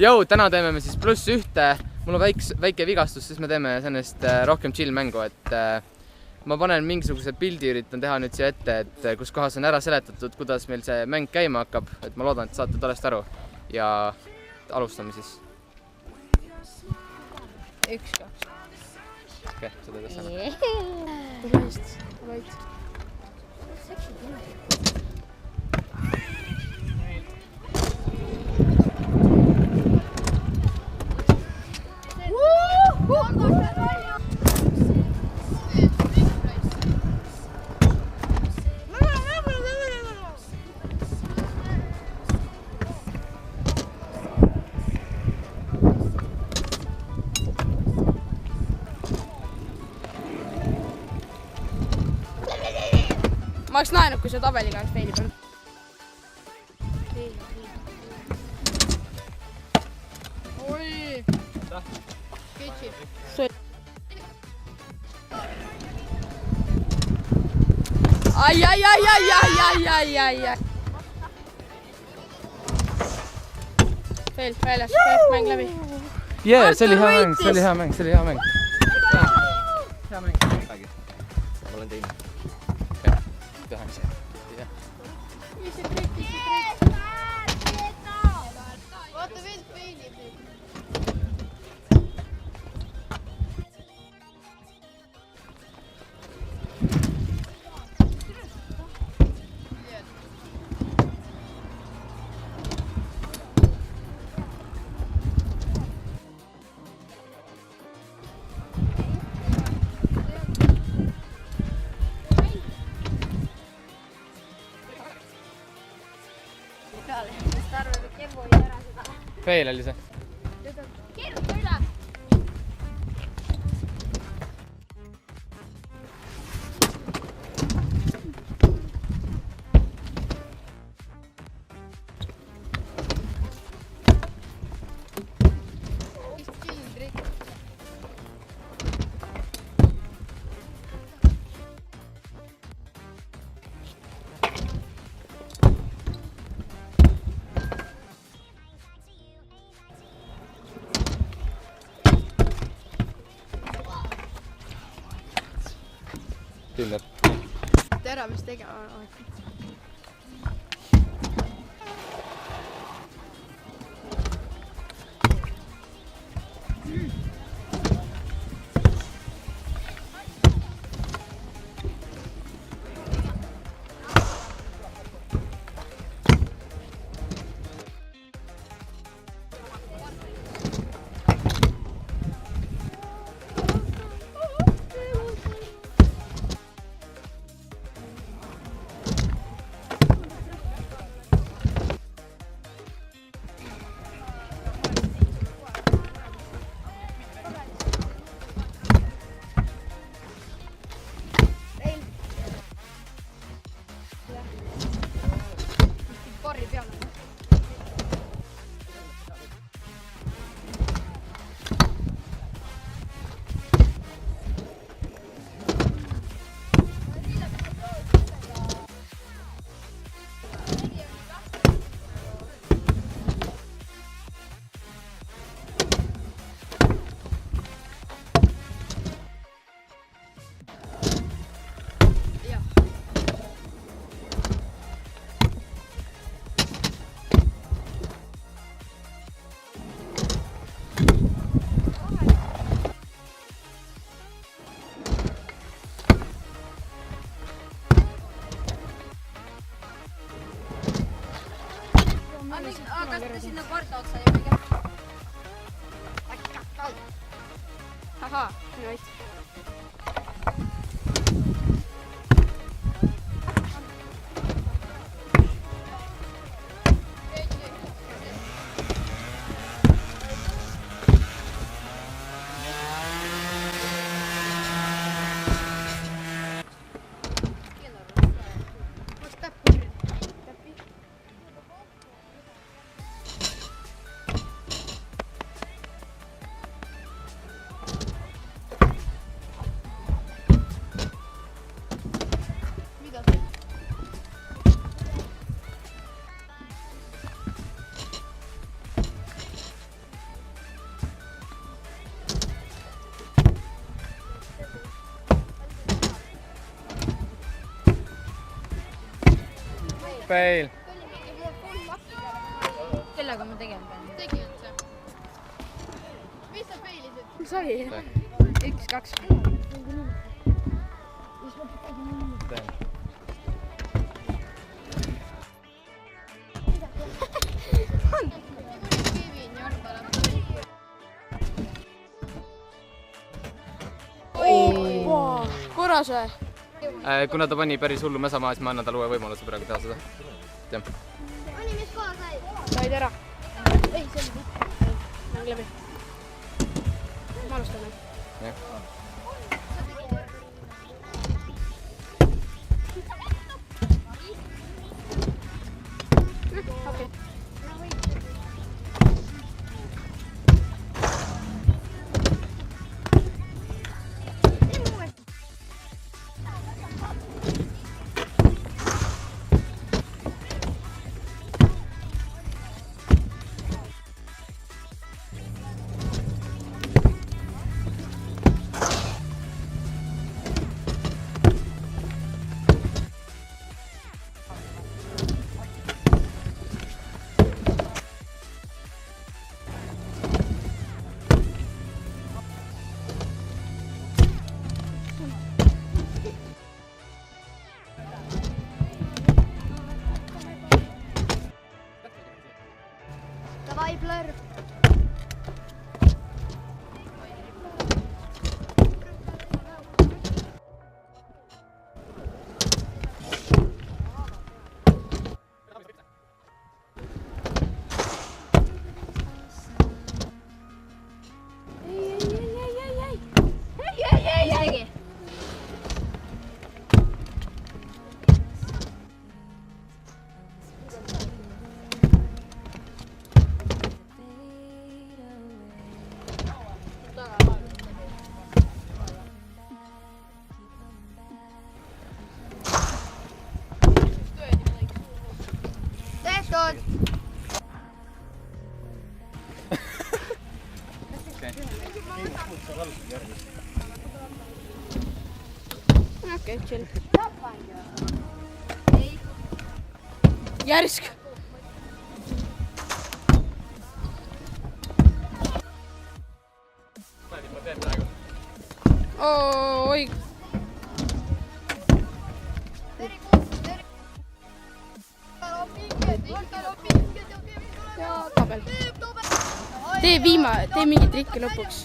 Jau, täna teeme me siis +1. Mul on väike vigastus, siis me teeme sellest rohkem chill mängu, et ma panen mingisuguse pildi, üritan teha nüüd siia ette, et kus kohas on ära seletatud, kuidas meil see mäng käima hakkab, et ma loodan, et saate tollest aru ja alustame siis. 1, 2. Okei, seda tõstame. Vaid. Ma oleks naenud, kui see tabeliga oleks feili peal. Oi! Kitsi. Ai. Feil, väljas, mäng läbi. Jee, see oli hea mäng. Hea mäng. Ma olen teinud. Tehan ise. Vaata veel feili. Feil oli see. Keeruta üle! Tündab. Tere, mis tegema? Korri peale. Kas te sinna parda otsa ei või? Ahaa, näit. fail. kellega ma tegema pean? tegi üldse. Mis sa failisid? mis oli? 1-2. korras või? Kuna ta pani päris hullu mäsa maha, siis ma annan talle uue võimaluse praegu teha seda. Ani, mis koha said? said ära. ei, see oli mäng läbi. ma alustan või? Jah. okei. Davai, blur. isegi. Tehtud. okei, chill. järsk. oi. tabel. tee mingi trikki lõpuks.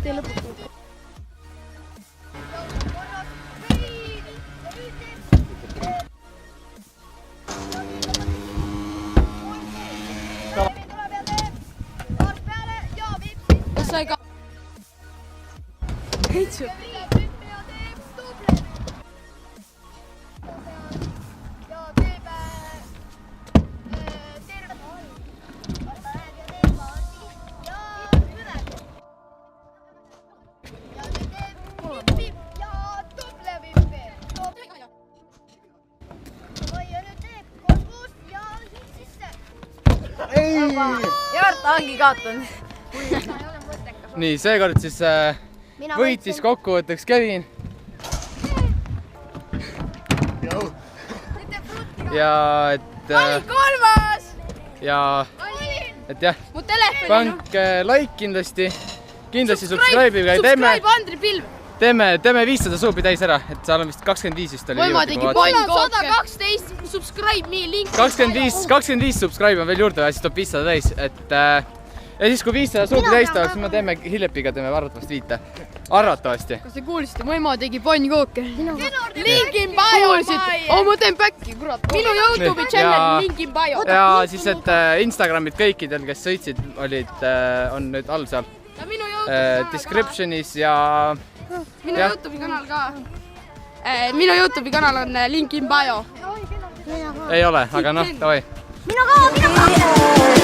tee lõpuks. kas sai ka? heitsu. Jart ongi kaotanud. nii, seekord siis võitis kokkuvõtteks Kevin. ja et kolmas! ja et jah, mu telefon. pange like kindlasti, subscribe'iga ja Andri Pilv. teeme 500 suupi täis ära, et seal on vist 25 vist oli. Võima tegi pann 112 subscribe me link. 25 subscribe on veel juurde ja siis tuleb 500 täis, et ja siis kui 500 suupi täis tahab, siis me teeme Hillepiga arvatavasti 5. Arvatavasti. kas te kuulsite, Võima tegi pannkooke? link in bio. ma teen back'i, kurat. minu Youtube'i channel link in bio. ja siis, et Instagramid kõikidel, kes sõitsid, on nüüd all seal ja minu Youtube'i description'is ja minu Youtube'i kanal ka. minu Youtube'i kanal on link in bio. ei ole, aga noh, davai. Mina ka!